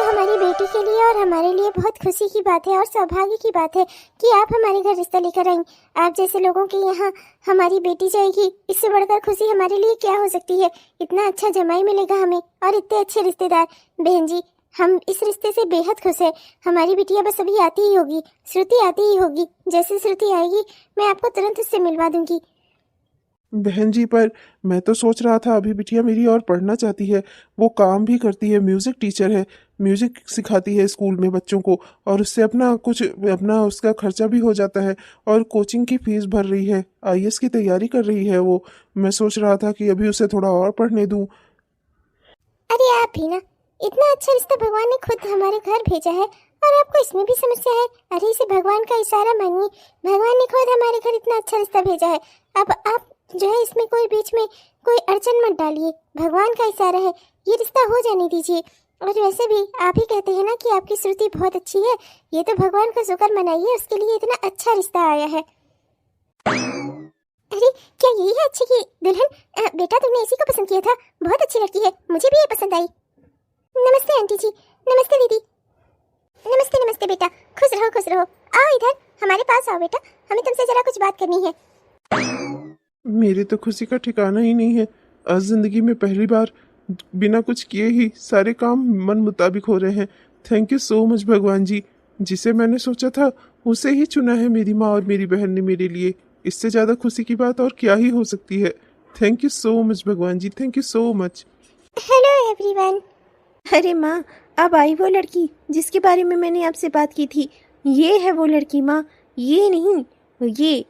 हमारी बेटी के लिए और हमारे लिए बहुत खुशी की बात है और सौभाग्य की बात है कि आप हमारे घर रिश्ता लेकर आई। आप जैसे लोगों के यहाँ हमारी बेटी जाएगी, इससे बढ़कर खुशी हमारे लिए क्या हो सकती है। इतना अच्छा जमाई मिलेगा हमें और इतने अच्छे रिश्तेदार। बहन जी, हम इस रिश्ते से बेहद खुश है। हमारी बिटिया बस अभी आती ही होगी, श्रुति आती ही होगी। जैसे श्रुति आएगी मैं आपको तुरंत उससे मिलवा दूंगी। बहन जी, पर मैं तो सोच रहा था अभी बिटिया मेरी और पढ़ना चाहती है। वो काम भी करती है, म्यूजिक टीचर है, म्यूजिक सिखाती है स्कूल में बच्चों को, और उससे अपना उसका खर्चा भी हो जाता है। और कोचिंग की फीस भर रही है, आईएएस की तैयारी कर रही है वो। मैं सोच रहा था कि अभी उसे थोड़ा और पढ़ने दूं। अरे आप भी ना, इतना अच्छा रिश्ता भगवान ने खुद हमारे घर भेजा है और आपको इसमें भी समस्या है। अरे इसे भगवान का इशारा मानिए, भगवान ने खुद हमारे घर इतना अच्छा रिश्ता भेजा है। अब आप जो है इसमें कोई बीच में कोई अड़चन मत डालिए। भगवान का इशारा है, ये रिश्ता हो जाने दीजिए। और वैसे भी आप ही कहते हैं ना कि आपकी श्रुति बहुत अच्छी है, ये तो भगवान का शुक्र मनाइए, उसके लिए इतना अच्छा रिश्ता आया है। अरे क्या यही है अच्छी की दुल्हन? बेटा तुमने इसी को पसंद किया था? बहुत अच्छी लड़की है, मुझे भी ये पसंद आई। नमस्ते आंटी जी। नमस्ते दीदी। नमस्ते नमस्ते बेटा, खुश रहो खुश रहो। आओ इधर हमारे पास आओ बेटा, हमें तुमसे जरा कुछ बात करनी है। मेरी तो खुशी का ठिकाना ही नहीं है। आज जिंदगी में पहली बार बिना कुछ किए ही सारे काम मन मुताबिक हो रहे हैं। थैंक यू सो मच भगवान जी। जिसे मैंने सोचा था उसे ही चुना है मेरी माँ और मेरी बहन ने मेरे लिए। इससे ज्यादा खुशी की बात और क्या ही हो सकती है। थैंक यू सो मच भगवान जी, thank you so much. Hello everyone. अरे माँ, अब आई वो लड़की जिसके बारे में मैंने आपसे बात की थी। ये है वो लड़की माँ, ये नहीं ये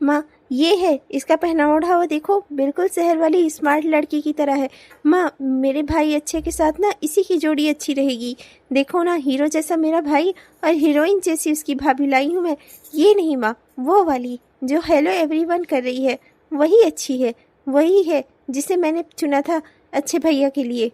माँ ये है। इसका पहनावा ओढ़ावा देखो, बिल्कुल शहर वाली स्मार्ट लड़की की तरह है। माँ मेरे भाई अच्छे के साथ ना इसी की जोड़ी अच्छी रहेगी। देखो ना, हीरो जैसा मेरा भाई और हीरोइन जैसी उसकी भाभी लाई हूँ मैं। ये नहीं माँ, वो वाली जो हेलो एवरीवन कर रही है वही अच्छी है। वही है जिसे मैंने चुना था अच्छे भैया के लिए।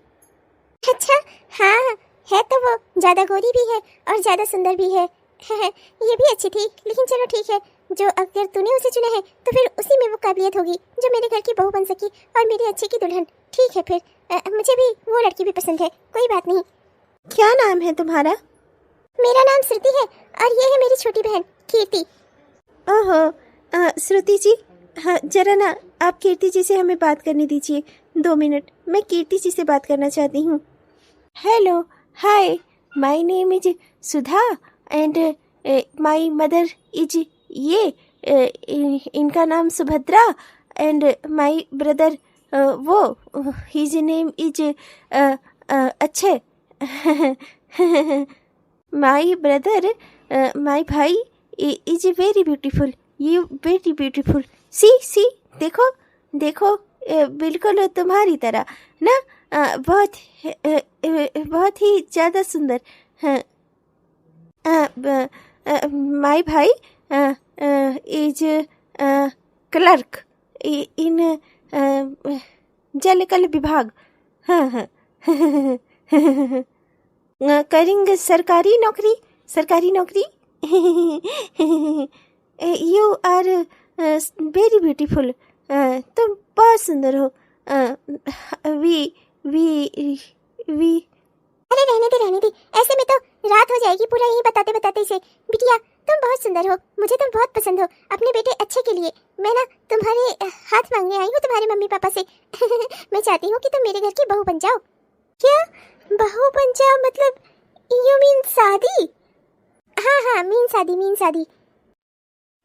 अच्छा हाँ, है तो वो ज्यादा गोरी भी है और ज्यादा सुंदर भी है। ये भी अच्छी थी, लेकिन चलो ठीक है, जो अगर तूने उसे चुना है तो फिर उसी में वो काबिलियत होगी जो मेरे घर की बहू बन सकी और मेरे अच्छे की दुल्हन। ठीक है फिर, मुझे भी वो लड़की भी पसंद है, कोई बात नहीं। क्या नाम है तुम्हारा? मेरा नाम श्रुति है और ये है मेरी छोटी बहन कीर्ति। ओहो श्रुति जी, हाँ जरा ना आप कीर्ति जी से हमें बात करने दीजिए 2 मिनट। मैं कीर्ति जी से बात करना चाहती हूँ। Hello, hi, my name is Sudha and my mother is ये इनका नाम सुभद्रा एंड माय ब्रदर वो his name is Akshay. My brother, my भाई is very beautiful, you very beautiful. See देखो देखो, बिल्कुल तुम्हारी तरह ना, बहुत ही ज़्यादा सुंदर। माय भाई इज क्लर्क इन जलकल विभाग। हाँ करेंगे सरकारी नौकरी, सरकारी नौकरी। यू आर वेरी ब्यूटीफुल, तुम बहुत सुंदर हो। वी अरे रहने दे, ऐसे में तो रात हो जाएगी पूरा यही बताते बताते इसे। बिटिया तुम बहुत सुंदर हो, मुझे तुम बहुत पसंद हो। अपने बेटे अच्छे के लिए मैं ना तुम्हारे हाथ मांगने आई हूँ, तुम्हारे मम्मी पापा से। मैं चाहती हूँ कि तुम मेरे घर की बहू बन जाओ। क्या बहू बन जाओ मतलब? यू मीन शादी? हाँ मीन शादी।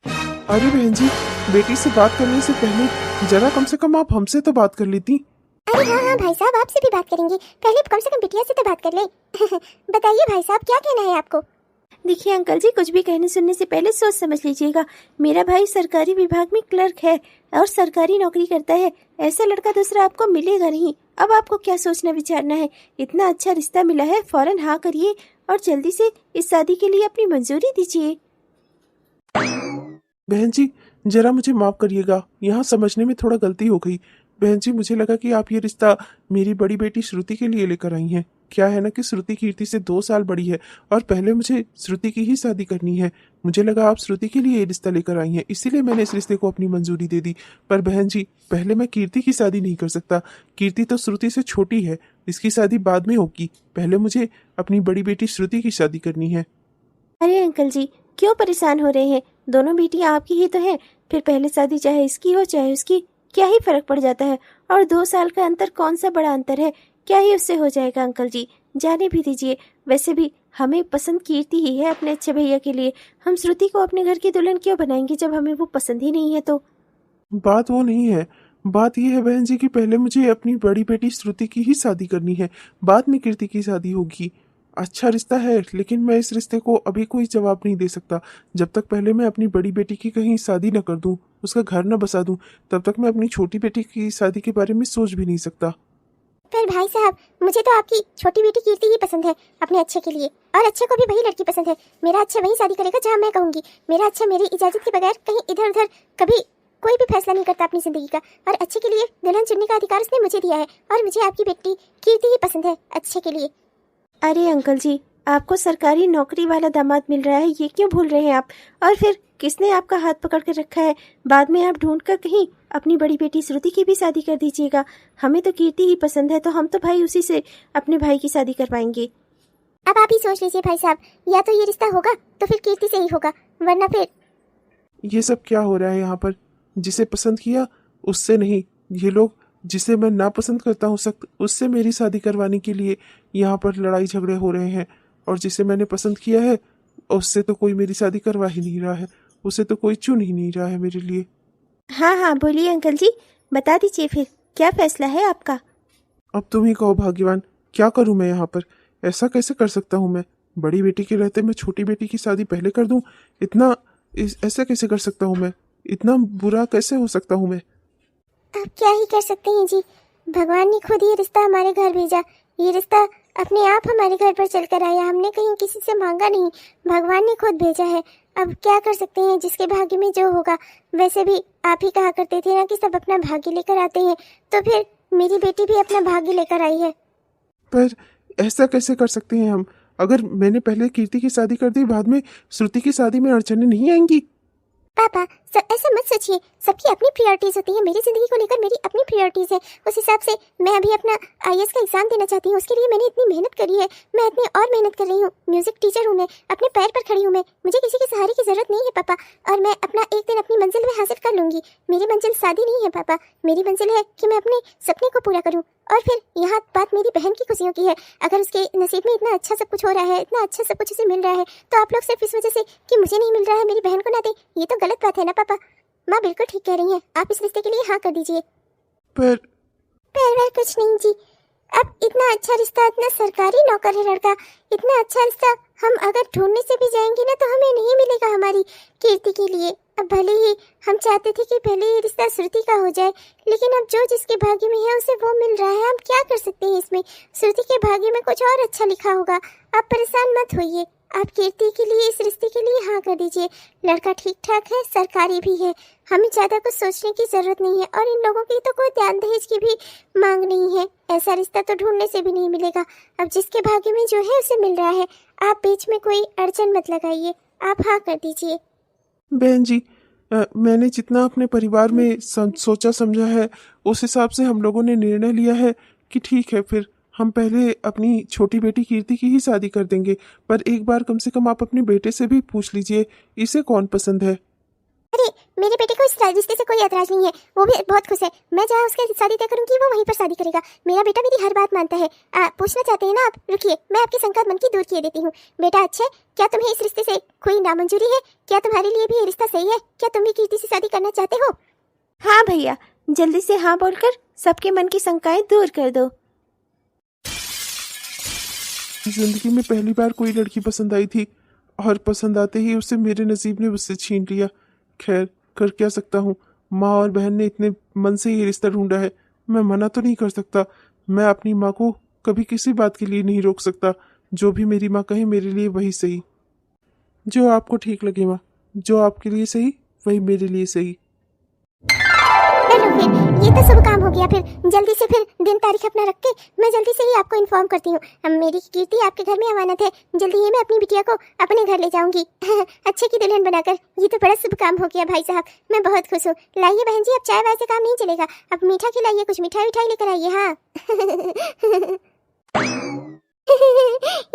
अरे बहन जी, बेटी से बात करने से पहले जरा कम से कम आप हमसे तो बात कर लेती। अरे हाँ भाई साहब, आपसे भी बात करेंगे, पहले कम से कम बिटिया से तो बात कर ले। बताइए भाई साहब, क्या कहना है आपको? देखिए अंकल जी, कुछ भी कहने सुनने से पहले सोच समझ लीजिएगा। मेरा भाई सरकारी विभाग में क्लर्क है और सरकारी नौकरी करता है। ऐसा लड़का दूसरा आपको मिलेगा नहीं। अब आपको क्या सोचना विचारना है? इतना अच्छा रिश्ता मिला है, फौरन हाँ करिए और जल्दी से इस शादी के लिए अपनी मंजूरी दीजिए। बहन जी जरा मुझे माफ करिएगा, यहाँ समझने में थोड़ा गलती हो गई। बहन जी मुझे लगा कि आप ये रिश्ता मेरी बड़ी बेटी श्रुति के लिए लेकर आई हैं। क्या है ना कि श्रुति कीर्ति से 2 साल बड़ी है और पहले मुझे श्रुति की ही शादी करनी है। मुझे लगा आप श्रुति के लिए ये रिश्ता लेकर आई हैं, इसीलिए मैंने इस रिश्ते को अपनी मंजूरी दे दी। पर बहन जी, पहले मैं कीर्ति की शादी नहीं कर सकता। कीर्ति तो श्रुति से छोटी है, इसकी शादी बाद में होगी। पहले मुझे अपनी बड़ी बेटी श्रुति की शादी करनी है। अरे अंकल जी, क्यों परेशान हो रहे हैं? दोनों बेटियां आपकी ही तो हैं। फिर पहले शादी चाहे इसकी हो चाहे उसकी, क्या ही फर्क पड़ जाता है? और 2 साल का अंतर कौन सा बड़ा अंतर है? क्या ही उससे हो जाएगा अंकल जी, जाने भी दीजिए। वैसे भी हमें पसंद कीर्ति ही है अपने अच्छे भैया के लिए। हम श्रुति को अपने घर की दुल्हन क्यों बनाएंगे जब हमें वो पसंद ही नहीं है? तो बात वो नहीं है, बात ये है बहन जी कि पहले मुझे अपनी बड़ी बेटी श्रुति की ही शादी करनी है, बाद में कीर्ति की शादी होगी। अच्छा रिश्ता है, लेकिन मैं इस रिश्ते को अभी कोई जवाब नहीं दे सकता। जब तक पहले मैं अपनी बड़ी बेटी की कहीं शादी न कर दूं, उसका घर न बसा दूं, तब तक मैं अपनी छोटी बेटी की शादी के बारे में सोच भी नहीं सकता। पर भाई साहब, मुझे तो आपकी छोटी बेटी कीर्ति ही पसंद है अपने अच्छे के लिए, और अच्छे को भी वही लड़की पसंद है। मेरा अच्छा वही शादी करेगा जहाँ मैं कहूँगी। मेरा अच्छा मेरी इजाजत के बगैर कहीं इधर उधर कभी कोई भी फैसला नहीं करता अपनी जिंदगी का, और अच्छे के लिए दुल्हन चुनने का अधिकार उसने मुझे दिया है, और मुझे आपकी बेटी कीर्ति ही पसंद है अच्छे के लिए। अरे अंकल जी, आपको सरकारी नौकरी वाला दामाद मिल रहा है, ये क्यों भूल रहे हैं आप? और फिर किसने आपका हाथ पकड़ कर रखा है? बाद में आप ढूंढ कर कहीं अपनी बड़ी बेटी श्रुति की भी शादी कर दीजिएगा। हमें तो कीर्ति ही पसंद है, तो हम तो भाई उसी से अपने भाई की शादी करवाएंगे। अब आप ही सोच लीजिए भाई साहब, या तो ये रिश्ता होगा तो फिर कीर्ति से ही होगा, वरना फिर। ये सब क्या हो रहा है यहाँ पर? जिसे पसंद किया उससे नहीं, ये लोग जिसे मैं नापसंद करता हूँ सख्त, उससे मेरी शादी करवाने के लिए यहाँ पर लड़ाई झगड़े हो रहे हैं। और जिसे मैंने पसंद किया है उससे तो कोई मेरी शादी करवा ही नहीं रहा है, उसे तो कोई चुन ही नहीं रहा है मेरे लिए। हाँ हाँ, बोलिए अंकल जी, बता दीजिए फिर क्या फैसला है आपका? अब तुम ही कहो भाग्यवान, क्या करूं मैं यहाँ पर? ऐसा कैसे कर सकता हूँ मैं? बड़ी बेटी के रहते मैं छोटी बेटी की शादी पहले कर दूं? ऐसा कैसे कर सकता हूँ मैं? इतना बुरा कैसे हो सकता हूँ मैं? अब क्या ही कर सकते हैं जी, भगवान ने खुद ये रिश्ता हमारे घर भेजा। ये रिश्ता अपने आप हमारे घर पर चलकर आया, हमने कहीं किसी से मांगा नहीं, भगवान ने खुद भेजा है। अब क्या कर सकते हैं, जिसके भाग्य में जो होगा। वैसे भी आप ही कहा करते थे ना कि सब अपना भाग्य लेकर आते हैं, तो फिर मेरी बेटी भी अपना भाग्य लेकर आई है। पर ऐसा कैसे कर सकते हैं हम? अगर मैंने पहले कीर्ति की शादी कर दी, बाद में श्रुति की शादी में अड़चनें नहीं आएंगी? पापा ऐसा मत सोचिए, सबकी अपनी प्रायोरिटीज होती है। मेरी जिंदगी को लेकर मेरी अपनी प्रायोरिटीज है। उस हिसाब से मैं अभी अपना आईएएस का एग्जाम देना चाहती हूँ, उसके लिए मैंने इतनी मेहनत करी है। मैं इतनी और मेहनत कर रही हूँ, म्यूजिक टीचर हूँ मैं, अपने पैर पर खड़ी हूँ मैं, मुझे किसी के सहारे की जरूरत नहीं है पापा। और मैं अपना एक दिन अपनी मंजिल में हासिल कर लूंगी। मेरी मंजिल शादी नहीं है पापा, मेरी मंजिल है कि मैं अपने सपने को पूरा करूँ। और फिर यहाँ बात मेरी बहन की खुशियों की है। अगर उसके नसीब में इतना अच्छा सब कुछ हो रहा है, इतना अच्छा सब कुछ उसे मिल रहा है, तो आप लोग सिर्फ इस वजह से कि मुझे नहीं मिल रहा है मेरी बहन को ना दें, ये तो गलत बात है ना पापा। माँ बिल्कुल ठीक कह रही हैं, आप इस रिश्ते के लिए हाँ कर दीजिए। पर पर कुछ नहीं जी, अब इतना अच्छा रिश्ता, इतना सरकारी नौकर है लड़का, इतना अच्छा रिश्ता हम अगर ढूंढने से भी जाएंगे ना तो हमें नहीं मिलेगा हमारी कीर्ति के लिए। अब भले ही हम चाहते थे कि पहले ये रिश्ता श्रुति का हो जाए, लेकिन अब जो जिसके भाग्य में है उसे वो मिल रहा है। हम क्या कर सकते हैं इसमें? श्रुति के भाग्य में कुछ और अच्छा लिखा होगा। आप परेशान मत होइए, आप कीर्ति के लिए, इस रिश्ते के लिए हाँ कर दीजिए। लड़का ठीक ठाक है, सरकारी भी है, हमें ज़्यादा कुछ सोचने की ज़रूरत नहीं है। और इन लोगों की तो कोई ध्यान दहेज की भी मांग नहीं है, ऐसा रिश्ता तो ढूंढने से भी नहीं मिलेगा। अब जिसके भाग्य में जो है उसे मिल रहा है, आप बीच में कोई अड़चन मत लगाइए, आप हाँ कर दीजिए। बहन जी, मैंने जितना अपने परिवार में सोचा समझा है, उस हिसाब से हम लोगों ने निर्णय लिया है कि ठीक है, फिर हम पहले अपनी छोटी बेटी कीर्ति की ही शादी कर देंगे। पर एक बार कम से कम आप अपने बेटे से भी पूछ लीजिए, इसे कौन पसंद है। अरे मेरे बेटे को इस रिश्ते से कोई ऐतराज नहीं है, वो भी बहुत खुश है। मैं जहाँ उसके शादी तय करूंगी वो वहीं पर शादी करेगा। मेरा बेटा मेरी हर बात मानता है। पूछना चाहते हैं ना आप? रुकिए, मैं आपकी शंका मन की दूर किए देती हूँ। बेटा अच्छे, क्या तुम्हें इस रिश्ते से कोई नामंजूरी है? क्या तुम्हारे लिए भी ये रिश्ता सही है? क्या तुम भी कीर्ति से शादी करना चाहते हो? हाँ भैया, जल्दी से हाँ बोलकर सबके मन की शंकाएं दूर कर दो। जिंदगी में पहली बार कोई लड़की पसंद आई थी, और पसंद आते ही उसे मेरे नसीब ने उससे छीन लिया। खैर, कर क्या सकता हूँ? माँ और बहन ने इतने मन से ये रिश्ता ढूंढा है, मैं मना तो नहीं कर सकता। मैं अपनी माँ को कभी किसी बात के लिए नहीं रोक सकता। जो भी मेरी माँ कहे मेरे लिए वही सही। जो आपको ठीक लगे माँ, जो आपके लिए सही वही मेरे लिए सही। हेलो फिर ये तो शुभ काम हो गया। फिर जल्दी से फिर दिन तारीख अपना रख के मैं जल्दी से ही आपको इन्फॉर्म करती हूँ। मेरी कीर्ति आपके घर में अमानत है, जल्दी ही मैं अपनी बिटिया को अपने घर ले जाऊंगी अच्छे की दुल्हन बनाकर। ये तो बड़ा शुभ काम हो गया भाई साहब, मैं बहुत खुश हूँ। लाइए बहन जी, अब चाय वाय से काम नहीं चलेगा, अब मीठा खिलाइए, कुछ मिठाई उठाई लेकर आइए। हाँ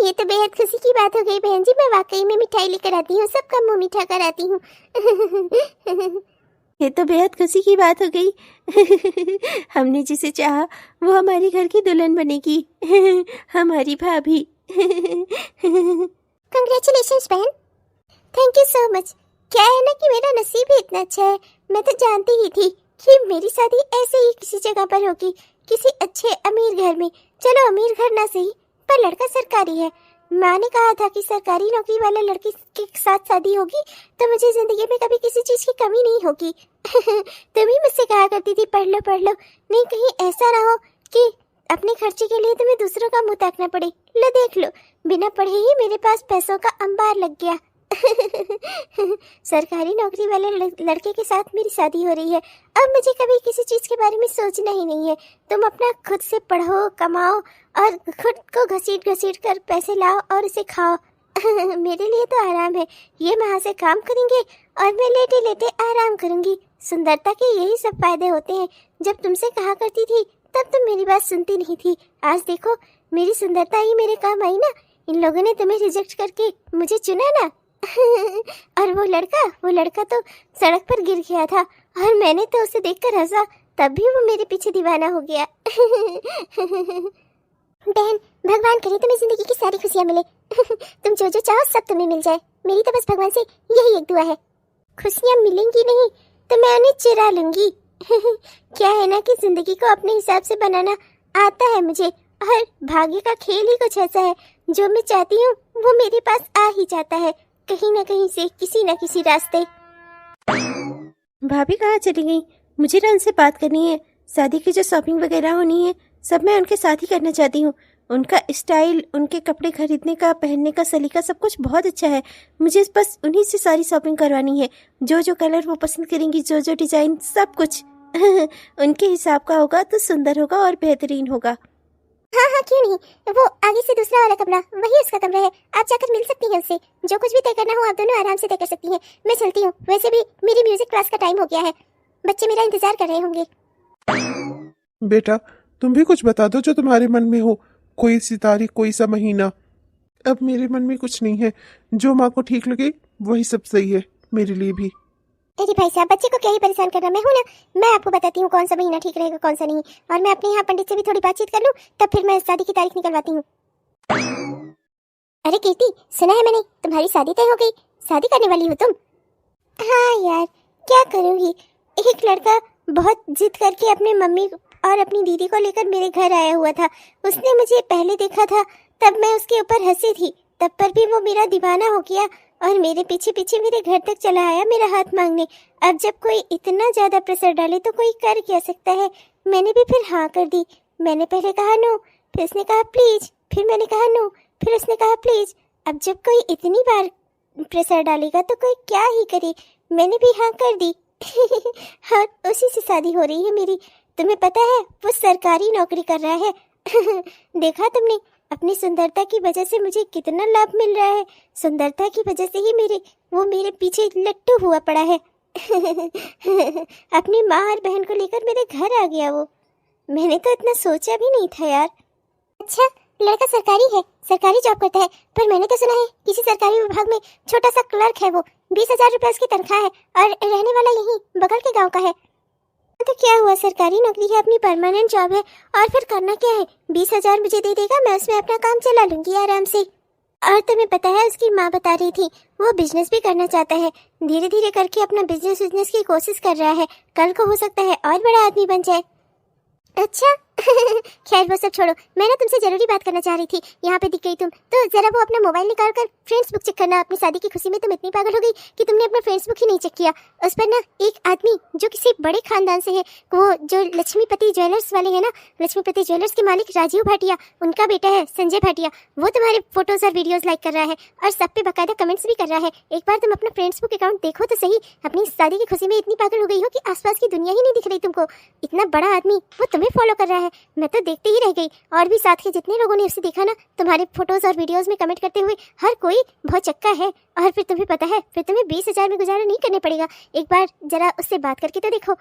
ये तो बेहद खुशी की बात हो गई बहन जी, मैं वाकई में मिठाई लेकर आती हूँ, सबका मुंह मीठा कराती हूँ ये तो बेहद खुशी की बात हो गई हमने जिसे चाहा वो हमारे घर की दुल्हन बनेगी हमारी भाभी कंग्रेचुलेशंस बहन, थैंक यू सो मच। क्या है ना कि मेरा नसीब ही इतना अच्छा है, मैं तो जानती ही थी कि मेरी शादी ऐसे ही किसी जगह पर होगी, किसी अच्छे अमीर घर में। चलो अमीर घर ना सही, पर लड़का सरकारी है। माँ ने कहा था कि सरकारी नौकरी वाले लड़के के साथ शादी होगी तो मुझे जिंदगी में कभी किसी चीज की कमी नहीं होगी तुम ही मुझसे कहा करती थी पढ़ लो पढ़ लो, नहीं कहीं ऐसा ना हो कि अपने खर्चे के लिए तुम्हें दूसरों का मुंह ताकना पड़े। लो देख लो, बिना पढ़े ही मेरे पास पैसों का अंबार लग गया सरकारी नौकरी वाले लड़के के साथ मेरी शादी हो रही है, अब मुझे कभी किसी चीज के बारे में सोचना ही नहीं है। तुम अपना खुद से पढ़ो, कमाओ और खुद को घसीट घसीट कर पैसे लाओ और उसे खाओ मेरे लिए तो आराम है, ये वहाँ से काम करेंगे और मैं लेटे लेटे आराम करूंगी। सुंदरता के यही सब फायदे होते हैं। जब तुमसे कहा करती थी तब तुम मेरी बात सुनती नहीं थी, आज देखो मेरी सुंदरता ही मेरे काम आई ना। इन लोगों ने तुम्हें रिजेक्ट करके मुझे चुना ना और वो लड़का तो सड़क पर गिर गया था और मैंने तो उसे देखकर हंसा, तब भी वो मेरे पीछे दीवाना हो गया बहन, भगवान करे तुम्हें जिंदगी की सारी खुशियां मिले तुम जो जो चाहो सब तुम्हें मिल जाए, मेरी तो बस भगवान से यही एक दुआ है। खुशियां मिलेंगी नहीं तो मैं उन्हें चुरा लूंगी क्या है ना कि जिंदगी को अपने हिसाब से बनाना आता है मुझे, और भाग्य का खेल ही कुछ ऐसा है, जो मैं चाहती हूँ वो मेरे पास आ ही जाता है, कहीं ना कहीं से, किसी न किसी रास्ते। भाभी कहाँ चली गई? मुझे ना उनसे बात करनी है। शादी की जो शॉपिंग वगैरह होनी है सब मैं उनके साथ ही करना चाहती हूँ। उनका स्टाइल, उनके कपड़े खरीदने का, पहनने का सलीका सब कुछ बहुत अच्छा है। मुझे बस उन्हीं से सारी शॉपिंग करवानी है। जो जो कलर वो पसंद करेंगी, जो जो डिजाइन, सब कुछ उनके हिसाब का होगा तो सुंदर होगा और बेहतरीन होगा। हाँ हाँ क्यों नहीं, वो आगे से दूसरा वाला कमरा वही उसका कमरा है, आप जाकर मिल सकती हैं उससे। जो कुछ भी तय करना हो आप दोनों आराम से तय कर सकती हैं। मैं चलती हूँ, वैसे भी मेरी म्यूजिक क्लास का टाइम हो गया है, बच्चे मेरा इंतजार कर रहे होंगे। बेटा तुम भी कुछ बता दो जो तुम्हारे मन में हो, कोई सी तारीख, कोई सा महीना। अब मेरे मन में कुछ नहीं है, जो माँ को ठीक लगे वही सब सही है मेरे लिए भी। अरे भाई साहब, बच्चे को क्या ही परेशान करना, मैं हूँ ना, मैं आपको बताती हूँ कौन सा महीना ठीक रहेगा कौन सा नहीं। और मैं अपने यहाँ पंडित से भी थोड़ी बातचीत कर लूँ, तब फिर मैं शादी की तारीख निकलवाती हूँ। अरे कीर्ति, सुना है मैंने तुम्हारी शादी तय हो गई, शादी करने वाली हो तुम? हाँ यार, क्या करूँगी, एक लड़का बहुत जिद करके अपने मम्मी और अपनी दीदी को लेकर मेरे घर आया हुआ था। उसने मुझे पहले देखा था, तब मैं उसके ऊपर हंसी थी, तब पर भी वो मेरा दीवाना हो गया और मेरे पीछे पीछे मेरे घर तक चला आया मेरा हाथ मांगने। अब जब कोई इतना ज्यादा प्रेशर डाले तो कोई कर क्या सकता है। मैंने भी फिर हाँ कर दी। मैंने पहले कहा नो, फिर उसने कहा प्लीज, फिर मैंने कहा नो, फिर उसने कहा प्लीज। अब जब कोई इतनी बार प्रेशर डालेगा तो कोई क्या ही करे, मैंने भी हाँ कर दी और उसी से शादी हो रही है मेरी। तुम्हें पता है वो सरकारी नौकरी कर रहा है देखा तुमने, अपनी सुंदरता की वजह से मुझे कितना लाभ मिल रहा है। सुंदरता की वजह से ही वो मेरे पीछे लट्टू हुआ पड़ा है अपनी माँ और बहन को लेकर मेरे घर आ गया वो, मैंने तो इतना सोचा भी नहीं था यार। अच्छा, लड़का सरकारी है, सरकारी जॉब करता है, पर मैंने तो सुना है किसी सरकारी विभाग में छोटा सा क्लर्क है, वो 20,000 रुपए उसकी तनख्वाह है और रहने वाला यहीं बगल के गाँव का है। तो क्या हुआ, सरकारी नौकरी है, अपनी परमानेंट जॉब है, और फिर करना क्या है, 20,000 मुझे दे देगा, मैं उसमें अपना काम चला लूंगी आराम से। और तुम्हें पता है उसकी माँ बता रही थी वो बिजनेस भी करना चाहता है, धीरे धीरे करके अपना बिजनेस की कोशिश कर रहा है, कल को हो सकता है और बड़ा आदमी बन जाए। अच्छा, खैर वो सब छोड़ो, मैं ना तुमसे जरूरी बात करना चाह रही थी। यहाँ पे दिख गई तुम, तो जरा वो अपना मोबाइल निकाल कर फ्रेंड्स बुक चेक करना। अपनी शादी की खुशी में तुम इतनी पागल हो गई कि तुमने अपना फ्रेंड्स बुक ही नहीं चेक किया। उस पर ना एक आदमी जो किसी बड़े खानदान से है, वो जो लक्ष्मीपति ज्वेलर्स वाले हैं ना, लक्ष्मीपति ज्वेलर्स के मालिक राजीव भाटिया, उनका बेटा है संजय भाटिया, वो तुम्हारे फोटोज और वीडियोज लाइक कर रहा है और सब पे बाकायदा कमेंट्स भी कर रहा है। एक बार तुम अपना फ्रेंड्स बुक अकाउंट देखो तो सही। अपनी शादी की खुशी में इतनी पागल हो गई हो कि आसपास की दुनिया ही नहीं दिख रही तुमको। इतना बड़ा आदमी वो तुम्हें फॉलो कर रहा है, मैं तो देखते ही रह गई। और भी साथ के जितने लोगों ने उसे देखा ना, तुम्हारे फोटोज और वीडियोस में कमेंट करते हुए, हर कोई बहुत चक्का है। और फिर तुम्हें पता है, फिर तुम्हें 20,000 में गुजारा नहीं करने पड़ेगा। एक बार जरा उससे बात करके तो देखो।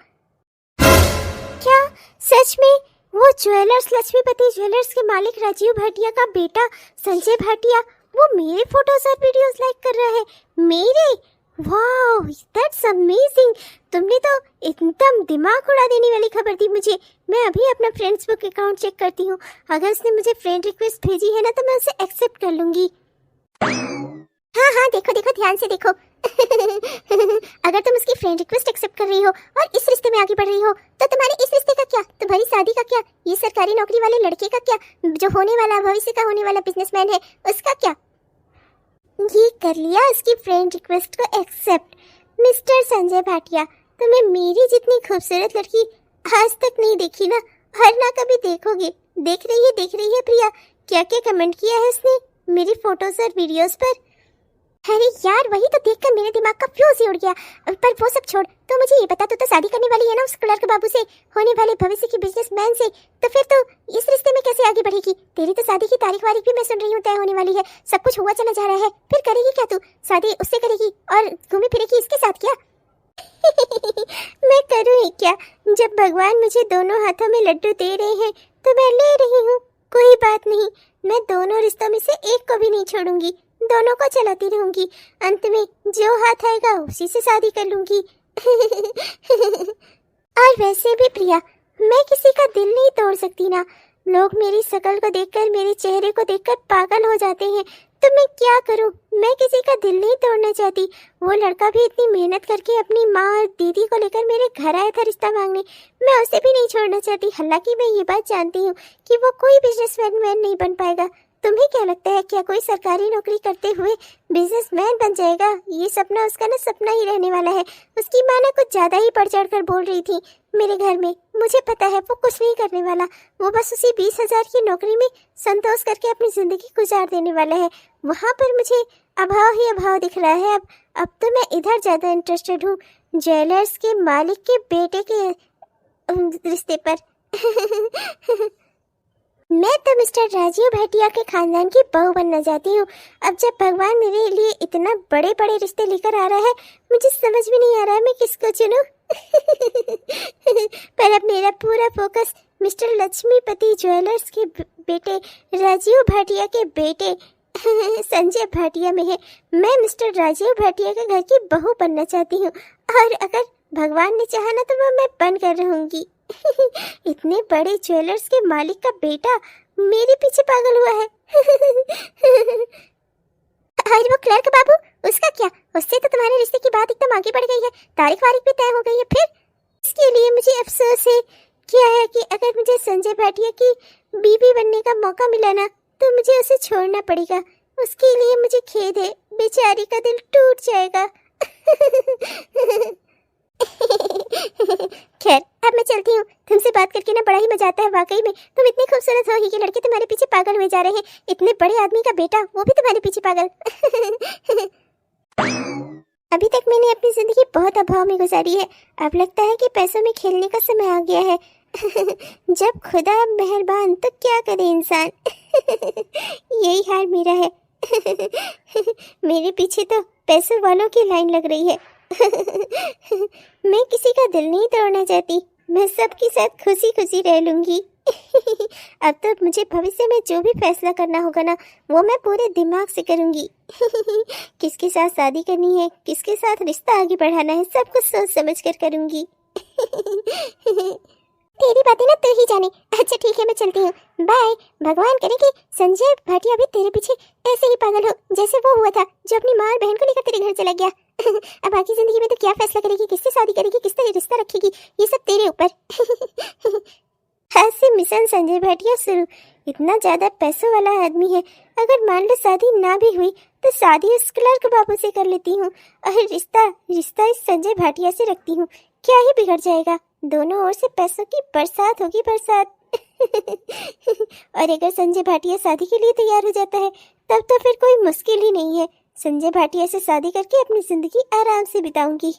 क्या सच में वो ज्वेलर्स, लक्ष्मीपति ज्वेलर्स के मालिक राजीव भाटिया का बेटा संजय भाटिया, वो मेरे फोटोज और वीडियोस लाइक कर रहा है? मेरे? Wow, that's amazing. तुमने तो एकदम दिमाग उड़ा देने वाली खबर दी मुझे। मैं अभी अपना फ्रेंड्स बुक अकाउंट चेक करती हूँ। अगर उसने मुझे फ्रेंड रिक्वेस्ट भेजी है ना, तो मैं उसे एक्सेप्ट कर लूंगी। हाँ हाँ, देखो देखो, ध्यान से देखो। अगर तुम उसकी फ्रेंड रिक्वेस्ट एक्सेप्ट कर रही हो और इस रिश्ते में आगे बढ़ रही हो, तो तुम्हारे इस रिश्ते का क्या, तुम्हारी शादी का क्या, ये सरकारी नौकरी वाले लड़के का क्या, जो होने वाला, भविष्य का होने वाला बिजनेसमैन है, उसका क्या? ये कर लिया उसकी फ्रेंड रिक्वेस्ट को एक्सेप्ट। मिस्टर संजय भाटिया, तुम्हें मेरी जितनी खूबसूरत लड़की आज तक नहीं देखी ना, और ना कभी देखोगे। देख रही है प्रिया, क्या क्या कमेंट किया है उसने मेरी फोटोज और वीडियोस पर। अरे यार, वही तो देखकर मेरे दिमाग का फ्यूज ही उड़ गया। पर वो सब छोड़, तो मुझे ये बता, तो शादी करने वाली है ना उस क्लर्क बाबू से, होने वाले भविष्य के बिजनेसमैन से। तो फिर तो इस रिश्ते में कैसे आगे बढ़ेगी? तेरी तो शादी की तारीख वारीख भी मैं सुन रही हूँ तय होने वाली है, सब कुछ हुआ चला जा रहा है। फिर करेगी क्या तू? शादी उससे करेगी और घूमी फिरेगी इसके साथ क्या? मैं करूँ ही क्या? जब भगवान मुझे दोनों हाथों में लड्डू दे रहे हैं तो मैं ले रही हूँ। कोई बात नहीं, मैं दोनों रिश्तों में से एक को भी नहीं छोड़ूंगी, दोनों को चलाती रहूंगी। अंत में जो हाथ आएगा उसी से शादी कर लूंगी। और वैसे भी प्रिया, मैं किसी का दिल नहीं तोड़ सकती ना। लोग मेरी शक्ल को देखकर, मेरे चेहरे को देखकर पागल हो जाते हैं, तो मैं क्या करूं? मैं किसी का दिल नहीं तोड़ना चाहती। वो लड़का भी इतनी मेहनत करके अपनी माँ और दीदी को लेकर मेरे घर आया था रिश्ता मांगने, मैं उसे भी नहीं छोड़ना चाहती। हालांकि मैं ये बात जानती हूँ कि वो कोई बिजनेसमैन नहीं बन पाएगा। तुम्हें क्या लगता है, क्या कोई सरकारी नौकरी करते हुए बिजनेसमैन बन जाएगा? ये सपना उसका ना सपना ही रहने वाला है। उसकी माँ ना कुछ ज्यादा ही बढ़ चढ़ कर बोल रही थी मेरे घर में। मुझे पता है वो कुछ नहीं करने वाला, वो बस उसी 20,000 की नौकरी में संतोष करके अपनी जिंदगी गुजार देने वाला है। वहाँ पर मुझे अभाव ही अभाव दिख रहा है। अब तो मैं इधर ज्यादा इंटरेस्टेड हूँ, ज्वेलर्स के मालिक के बेटे के रिश्ते पर। मैं तो मिस्टर राजीव भाटिया के खानदान की बहू बनना चाहती हूँ। अब जब भगवान मेरे लिए इतना बड़े बड़े रिश्ते लेकर आ रहा है, मुझे समझ में नहीं आ रहा है मैं किसको चुनूं। पर अब मेरा पूरा फोकस मिस्टर लक्ष्मीपति ज्वेलर्स के बेटे राजीव भाटिया के बेटे संजय भाटिया में है। मैं मिस्टर राजीव भाटिया के घर की बहू बनना चाहती हूँ, और अगर भगवान ने चाहा ना तो मैं बन कर रहूंगी। इतने बड़े ज्वेलर्स के मालिक का बेटा मेरे पीछे पागल हुआ है। और वो क्लर्क बाबू, उसका क्या? उससे तो तुम्हारे रिश्ते की बात एकदम आगे बढ़ गई है, तारीख वारीख भी तय हो गई है। फिर इसके लिए मुझे अफसोस है क्या है कि अगर मुझे संजय भाटिया की बीवी बनने का मौका मिला ना, तो मुझे उसे छोड़ना पड़ेगा। उसके लिए मुझे खेद है, बेचारी का दिल टूट जाएगा। खैर, अब मैं चलती हूँ। तुमसे बात करके ना बड़ा ही मजा आता है। वाकई में तुम इतने खूबसूरत हो कि लड़के तुम्हारे पीछे पागल हुए जा रहे हैं। इतने बड़े आदमी का बेटा, वो भी तुम्हारे पीछे पागल। अभी तक मैंने अपनी जिंदगी बहुत अभाव में गुजारी है। अब लगता है कि पैसों में खेलने का समय आ गया है। जब खुदा मेहरबान तो क्या करे इंसान। यही हाल मेरा है। मेरे पीछे तो पैसों वालों की लाइन लग रही है। मैं किसी का दिल नहीं तोड़ना चाहती, मैं सबके साथ खुशी खुशी रह लूंगी। अब तो मुझे भविष्य में जो भी फैसला करना होगा ना, वो मैं पूरे दिमाग से करूंगी। किसके साथ शादी करनी है, किसके साथ रिश्ता आगे बढ़ाना है, सब कुछ सोच समझ कर करूंगी। तेरी बातें ना तू ही जाने। अच्छा ठीक है, मैं चलती हूँ, बाय। भगवान करे कि संजय भाटिया भी तेरे पीछे ऐसे ही पागल हो जैसे वो हुआ था, जो अपनी माँ और बहन को लेकर तेरे घर चला गया। अब बाकी जिंदगी में तो क्या फैसला करेगी, किससे शादी करेगी, किससे रिश्ता रखेगी, ये सब तेरे ऊपर। आज से मिशन संजय भाटिया शुरू। इतना ज्यादा पैसों वाला आदमी है, अगर मान लो शादी ना भी हुई तो शादी उस क्लर्क बाबू से कर लेती हूँ और रिश्ता रिश्ता इस संजय भाटिया से रखती हूँ। क्या ही बिगड़ जाएगा, दोनों ओर से पैसों की बरसात होगी, बरसात। और अगर संजय भाटिया शादी के लिए तैयार हो जाता है तब तो फिर कोई मुश्किल ही नहीं है। संजय भाटिया से शादी करके अपनी जिंदगी आराम से बिताऊंगी।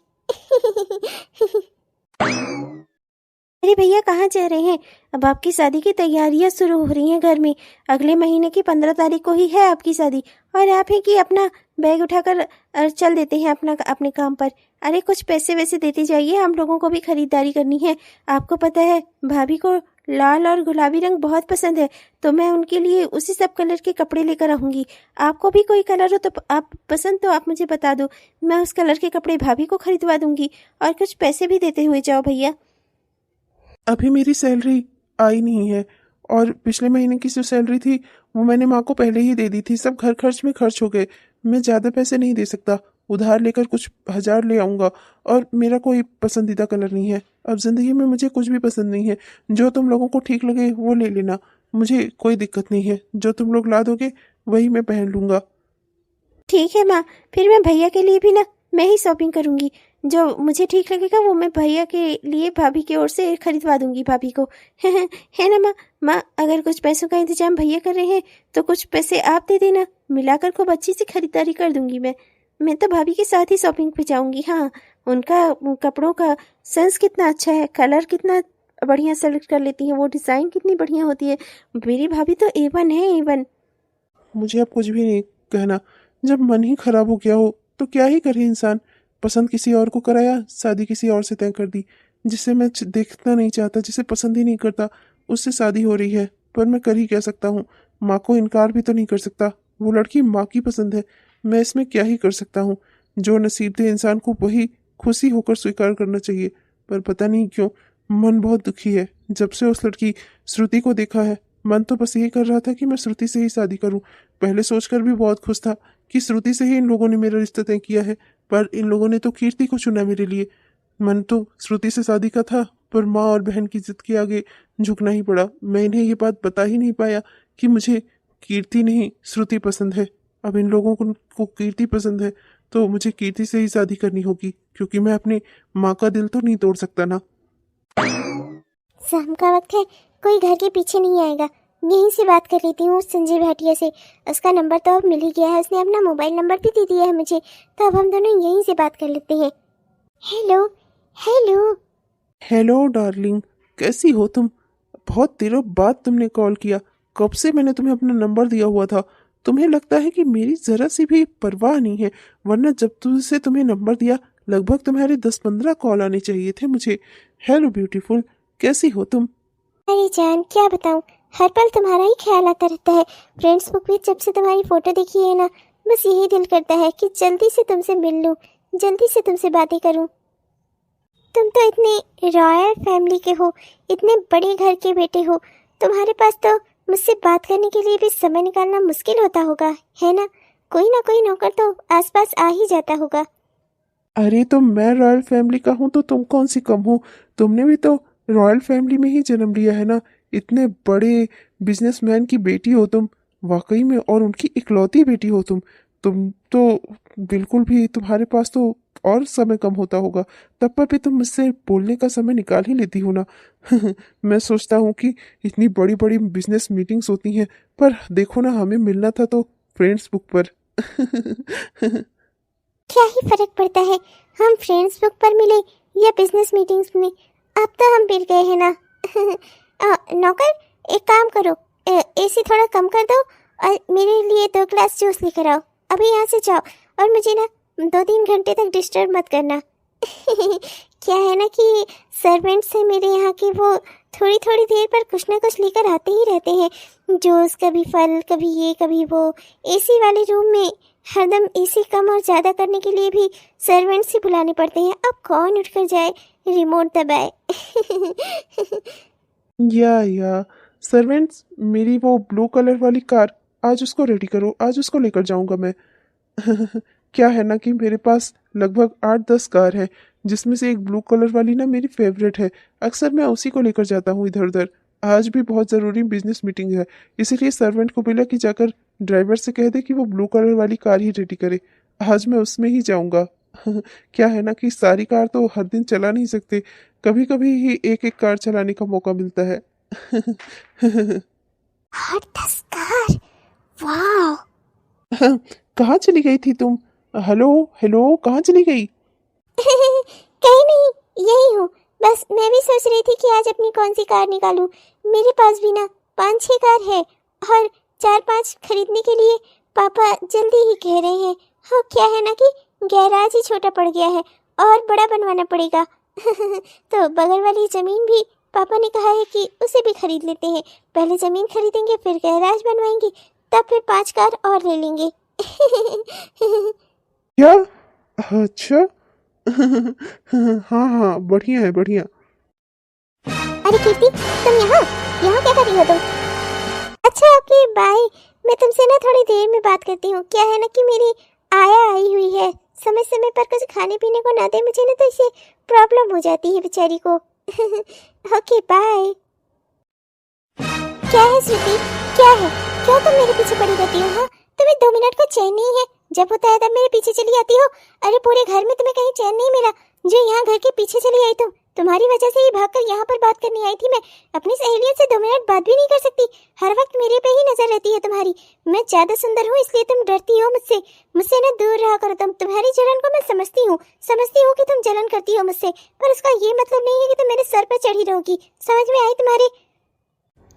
अरे भैया कहाँ जा रहे हैं? अब आपकी शादी की तैयारियां शुरू हो रही हैं घर में। अगले महीने की 15 तारीख को ही है आपकी शादी और आप ही कि अपना बैग उठाकर चल देते हैं अपने काम पर। अरे कुछ पैसे वैसे देते जाइए, हम लोगों को भी खरीदारी करनी है। आपको पता है भाभी को लाल और गुलाबी रंग बहुत पसंद है, तो मैं उनके लिए उसी सब कलर के कपड़े लेकर आऊँगी। आपको भी कोई कलर हो तो आप पसंद तो आप मुझे बता दो, मैं उस कलर के कपड़े भाभी को खरीदवा दूंगी। और कुछ पैसे भी देते हुए जाओ भैया। अभी मेरी सैलरी आई नहीं है और पिछले महीने की जो सैलरी थी वो मैंने माँ को पहले ही दे दी थी। सब घर खर्च में खर्च हो गए। मैं ज़्यादा पैसे नहीं दे सकता, उधार लेकर कुछ 1000 ले आऊँगा। और मेरा कोई पसंदीदा कलर नहीं है। अब ज़िंदगी में मुझे कुछ भी पसंद नहीं है। जो तुम लोगों को ठीक लगे वो ले लेना, मुझे कोई दिक्कत नहीं है। जो तुम लोग ला दोगे वही मैं पहन लूँगा। ठीक है माँ, फिर मैं भैया के लिए भी ना मैं ही शॉपिंग करूँगी। जो मुझे ठीक लगेगा वो मैं भैया के लिए भाभी की ओर से खरीदवा दूंगी भाभी को। है ना माँ? माँ अगर कुछ पैसों का इंतजाम भैया कर रहे हैं तो कुछ पैसे आप दे देना, मिलाकर खूब अच्छी सी खरीदारी कर दूंगी मैं तो भाभी के साथ ही शॉपिंग पे जाऊंगी। हाँ, उनका कपड़ों का सेंस कितना अच्छा है, कलर कितना बढ़िया सेलेक्ट कर लेती है, वो डिज़ाइन कितनी बढ़िया होती है। मेरी भाभी तो A1 है, A1। मुझे अब कुछ भी नहीं कहना। जब मन ही खराब हो गया हो तो क्या ही करे इंसान। पसंद किसी और को कराया, शादी किसी और से तय कर दी। जिसे मैं देखना नहीं चाहता, जिसे पसंद ही नहीं करता, उससे शादी हो रही है। पर मैं कर ही क्या सकता हूँ? माँ को इनकार भी तो नहीं कर सकता। वो लड़की माँ की पसंद है, मैं इसमें क्या ही कर सकता हूँ। जो नसीब दे इंसान को वही खुशी होकर स्वीकार करना चाहिए। पर पता नहीं क्यों मन बहुत दुखी है। जब से उस लड़की श्रुति को देखा है, मन तो बस यही कर रहा था कि मैं श्रुति से ही शादी करूं। पहले सोचकर भी बहुत खुश था कि श्रुति से ही इन लोगों ने मेरा रिश्ता तय किया है, पर इन लोगों ने तो कीर्ति को चुना मेरे लिए। मन तो श्रुति से शादी का था, पर माँ और बहन की जिद के आगे झुकना ही पड़ा। मैं इन्हें ये बात बता ही नहीं पाया कि मुझे कीर्ति नहीं श्रुति पसंद है। अब इन लोगों को कीर्ति पसंद है तो मुझे कीर्ति से ही शादी करनी होगी, क्योंकि मैं अपनी माँ का दिल तो नहीं तोड़ सकता ना। शाम का वक्त है, कोई घर के पीछे नहीं आएगा। यहीं से बात कर लेती हूँ उस संजय भाटिया से। उसका नंबर तो अब मिल ही गया है, उसने अपना मोबाइल नंबर भी दे दिया है मुझे, तो अब हम दोनों यहीं से बात कर लेते हैं। हेलो हेलो हेलो डार्लिंग, कैसी हो तुम? बहुत दिनों बाद तुमने कॉल किया। कब से मैंने तुम्हें अपना नंबर दिया हुआ था। तुम्हें लगता है कि मेरी जरा सी भी परवाह नहीं है, वरना जब तुझसे तुम्हें नंबर दिया लगभग तुम्हारे 10-15 कॉल आने चाहिए थे मुझे। हेलो ब्यूटीफुल, कैसी हो तुम? अरे जान क्या बताऊँ, हर पल तुम्हारा ही ख्याल आता रहता है। फ्रेंड्स बुक में जब से तुम्हारी फोटो देखी है ना, बस यही दिल करता है कि जल्दी से तुमसे मिल लूँ, जल्दी से तुमसे बातें करूँ। तुम तो इतने रॉयल फैमिली के हो, इतने बड़े घर के बेटे हो, तुम्हारे पास तो मुझसे बात करने के लिए भी समय निकालना मुश्किल होता होगा, है ना? कोई ना कोई नौकर तो आसपास आ ही जाता होगा। अरे तो मैं रॉयल फैमिली का हूँ तो तुम कौन सी कम हो? तुमने भी तो रॉयल फैमिली में ही जन्म लिया है ना। इतने बड़े बिजनेसमैन की बेटी हो तुम, वाकई में, और उनकी इकलौती बेटी हो तुम तो बिल्कुल भी, तुम्हारे पास तो और समय कम होता होगा, तब पर भी तुम मुझसे बोलने का समय निकाल ही लेती हो ना। मैं सोचता हूँ कि इतनी बड़ी बड़ी बिजनेस मीटिंग्स होती हैं, पर देखो ना, हमें मिलना था तो फ्रेंड्स बुक पर। क्या ही फर्क पड़ता है, हम फ्रेंड्स बुक पर मिले या बिजनेस मीटिंग्स में, अब तो हम मिल गए हैं ना। नौकर, एक काम करो, एसी थोड़ा कम कर दो और मेरे लिए 2 ग्लास जूस लेकर आओ। अभी यहाँ से जाओ और मुझे ना 2-3 घंटे तक डिस्टर्ब मत करना। क्या है ना कि सर्वेंट्स हैं मेरे यहाँ के, वो थोड़ी थोड़ी देर पर कुछ ना कुछ लेकर आते ही रहते हैं, जूस, कभी फल, कभी ये कभी वो। एसी वाले रूम में हरदम एसी कम और ज़्यादा करने के लिए भी सर्वेंट्स ही बुलाने पड़ते हैं। अब कौन उठकर जाए, रिमोट दबाए। या सर्वेंट्स, मेरी वो ब्लू कलर वाली कार, आज उसको रेडी करो, आज उसको लेकर जाऊंगा मैं। क्या है ना कि मेरे पास लगभग 8-10 कार है, जिसमें से एक ब्लू कलर वाली ना मेरी फेवरेट है। अक्सर मैं उसी को लेकर जाता हूँ इधर उधर। आज भी बहुत ज़रूरी बिजनेस मीटिंग है, इसीलिए सर्वेंट को बोला कि जाकर ड्राइवर से कह दे कि वो ब्लू कलर वाली कार ही रेडी करे। आज मैं उसमें ही जाऊंगा। क्या है ना कि सारी कार तो हर दिन चला नहीं सकते, कभी कभी ही एक एक कार चलाने का मौका मिलता है। 8-10 कार, वाह। कहाँ चली गई थी तुम? हेलो हेलो, कहाँ चली गई? कहीं नहीं, यही हूँ। बस मैं भी सोच रही थी कि आज अपनी कौन सी कार निकालूं। मेरे पास भी ना 5-6 कार है और 4-5 खरीदने के लिए पापा जल्दी ही कह रहे हैं। हाँ, क्या है ना कि गैराज ही छोटा पड़ गया है और बड़ा बनवाना पड़ेगा। तो बगल वाली ज़मीन भी पापा ने कहा है कि उसे भी खरीद लेते हैं। पहले ज़मीन खरीदेंगे, फिर गैराज बनवाएंगे, तब फिर 5 कार और ले लेंगे। क्या? अच्छा। हाँ हाँ, बढ़िया है, बढ़िया। अरे कीर्ति, तुम यहाँ यहाँ क्या कर रही हो तुम? अच्छा ओके बाय, मैं तुमसे ना थोड़ी देर में बात करती हूँ। क्या है ना कि मेरी आया आई हुई है, समय समय पर कुछ खाने पीने को ना दे मुझे ना, तो इससे प्रॉब्लम हो जाती है बेचारी को। Okay bye. क्या है स्वीटी, क्या है? क्यों तुम मेरे पीछे पड़ी रहती हो? हाँ, तुम्हें 2 मिनट का चैन नहीं है? जब होता है तब मेरे पीछे चली आती हो। अरे पूरे घर में तुम्हें कहीं चैन नहीं मिला, जो यहाँ घर के पीछे चली आई तुम। तुम्हारी वजह से ही भागकर यहाँ पर बात करने आई थी मैं। अपनी सहेलियों से 2 मिनट बात भी नहीं कर सकती, हर वक्त मेरे पे ही नजर रहती है तुम्हारी। मैं ज्यादा सुंदर हूँ इसलिए तुम डरती हो मुझसे। मुझसे ना दूर रहा करो तुम। तुम्हारी जलन को मैं समझती हूँ कि तुम जलन करती हो मुझसे, पर उसका ये मतलब नहीं है कि तुम मेरे सर पर चढ़ी रहोगी। समझ में आई तुम्हारे?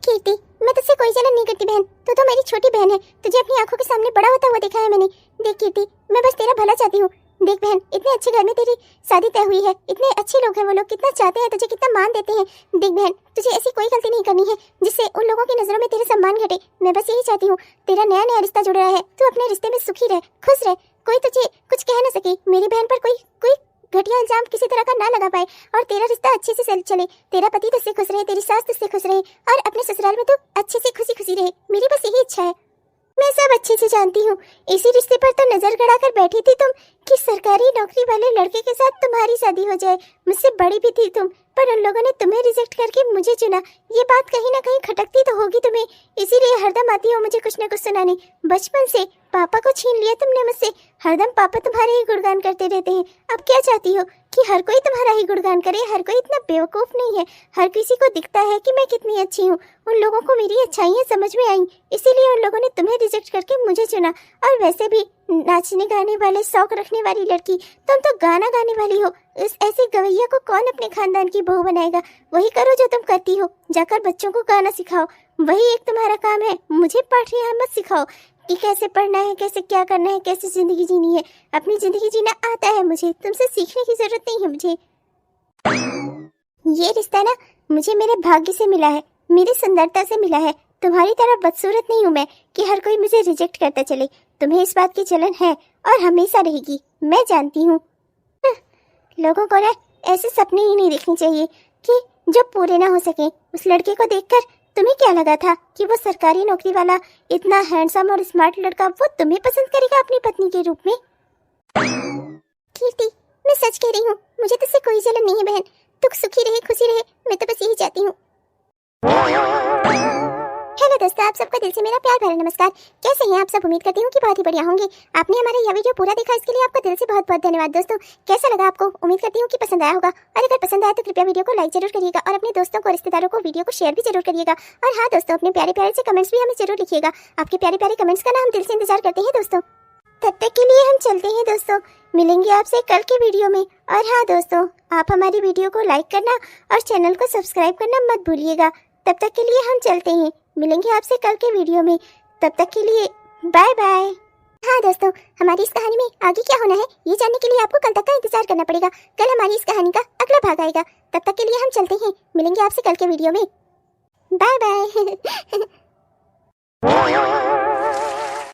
कीर्ति, मैं तुझसे कोई जलन नहीं करती बहन, तू तो मेरी छोटी बहन है। तुझे अपनी आंखों के सामने बड़ा होता हुआ देखा है मैंने। देख कीर्ति, मैं बस तेरा भला चाहती हूँ। देख बहन, इतने अच्छे घर में तेरी शादी तय हुई है, इतने अच्छे लोग हैं वो लोग, कितना चाहते हैं तुझे, कितना मान देते हैं। देख बहन, तुझे ऐसी कोई गलती नहीं करनी है जिससे उन लोगों की नजरों में तेरा सम्मान घटे। मैं बस यही चाहती हूँ, तेरा नया नया रिश्ता जुड़ रहा है, तू अपने रिश्ते में सुखी रह, खुश रह, कोई तुझे कुछ कह ना सके। मेरी बहन पर कोई घटिया इल्जाम किसी तरह का ना लगा पाए और तेरा रिश्ता अच्छे से चले। तेरा पति तुझसे खुश रहे, तेरी सास तुझसे खुश रहे और अपने ससुराल में तू अच्छे से खुशी खुशी रहे। मेरी बस यही इच्छा है। मैं सब अच्छे से जानती हूँ, इसी रिश्ते पर तो नजर गड़ाकर बैठी थी तुम कि सरकारी नौकरी वाले लड़के के साथ तुम्हारी शादी हो जाए। मुझसे बड़ी भी थी तुम, पर उन लोगों ने तुम्हें रिजेक्ट करके मुझे चुना। ये बात कहीं ना कहीं खटकती तो होगी तुम्हें, इसीलिए हरदम आती हो मुझे कुछ न कुछ सुनाने। बचपन से पापा को छीन लिया तुमने मुझसे, हरदम पापा तुम्हारे ही गुणगान करते रहते हैं। अब क्या चाहती हो कि हर कोई तुम्हारा ही गुणगान करे? हर कोई इतना बेवकूफ नहीं है, हर किसी को दिखता है कि मैं कितनी अच्छी हूँ। उन लोगों को मेरी अच्छाइयाँ समझ में आई, इसीलिए उन लोगों ने तुम्हें रिजेक्ट करके मुझे चुना। और वैसे भी नाचने गाने वाले शौक रखने वाली लड़की, तुम तो गाना गाने वाली हो। इस ऐसे गवैया को कौन अपने खानदान की बहू बनाएगा? वही करो जो तुम करती हो, जाकर बच्चों को गाना सिखाओ, वही एक तुम्हारा काम है। मुझे पाठियाँ मत सिखाओ कि कैसे पढ़ना है, कैसे क्या करना है, कैसे जिंदगी जीनी है। अपनी जिंदगी जीना आता है मुझे, तुमसे सीखने की जरूरत नहीं है मुझे। ये रिश्ता ना मुझे मेरे भाग्य से मिला है, मेरी सुंदरता से मिला है। तुम्हारी तरह बदसूरत नहीं हूँ मैं कि हर कोई मुझे रिजेक्ट करता चले। तुम्हें इस बात की जलन है और हमेशा रहेगी, मैं जानती हूँ। लोगों को ना ऐसे सपने ही नहीं देखने चाहिए कि जो पूरे ना हो सके। उस लड़के को देखकर तुम्हें क्या लगा था कि वो सरकारी नौकरी वाला इतना हैंडसम और स्मार्ट लड़का वो तुम्हें पसंद करेगा अपनी पत्नी के रूप में? कीर्ति, मैं सच कह रही हूँ, मुझे तुझसे कोई जलन नहीं है बहन। तू सुखी रहे, खुशी रहे, मैं तो बस यही चाहती हूँ। हेलो दोस्तों, आप सबको दिल से मेरा प्यार भरा नमस्कार। कैसे हैं आप सब? उम्मीद करती हूँ कि बहुत ही बढ़िया होंगे। आपने हमारा यह वीडियो पूरा देखा, इसके लिए आपका दिल से बहुत बहुत धन्यवाद। दोस्तों कैसा लगा आपको? उम्मीद करती हूँ कि पसंद आया होगा, और अगर पसंद आया तो कृपया वीडियो को लाइक जरूर करिएगा और अपने दोस्तों को, रिश्तेदारों को वीडियो को शेयर भी जरूर करिएगा। और हाँ दोस्तों, अपने प्यारे प्यारे से कमेंट्स भी हमें जरूर लिखिएगा। आपके प्यारे प्यारे कमेंट्स का ना हम दिल से इंतजार करते हैं दोस्तों। तब तक के लिए हम चलते हैं दोस्तों, मिलेंगे आपसे कल के वीडियो में। और हाँ दोस्तों, आप हमारी वीडियो को लाइक करना और चैनल को सब्सक्राइब करना मत भूलिएगा। तब तक के लिए हम चलते हैं, मिलेंगे आपसे कल के वीडियो में। तब तक के लिए बाय बाय। हाँ दोस्तों, हमारी इस कहानी में आगे क्या होना है ये जानने के लिए आपको कल तक का इंतजार करना पड़ेगा। कल हमारी इस कहानी का अगला भाग आएगा। तब तक के लिए हम चलते हैं, मिलेंगे आपसे कल के वीडियो में। Bye bye.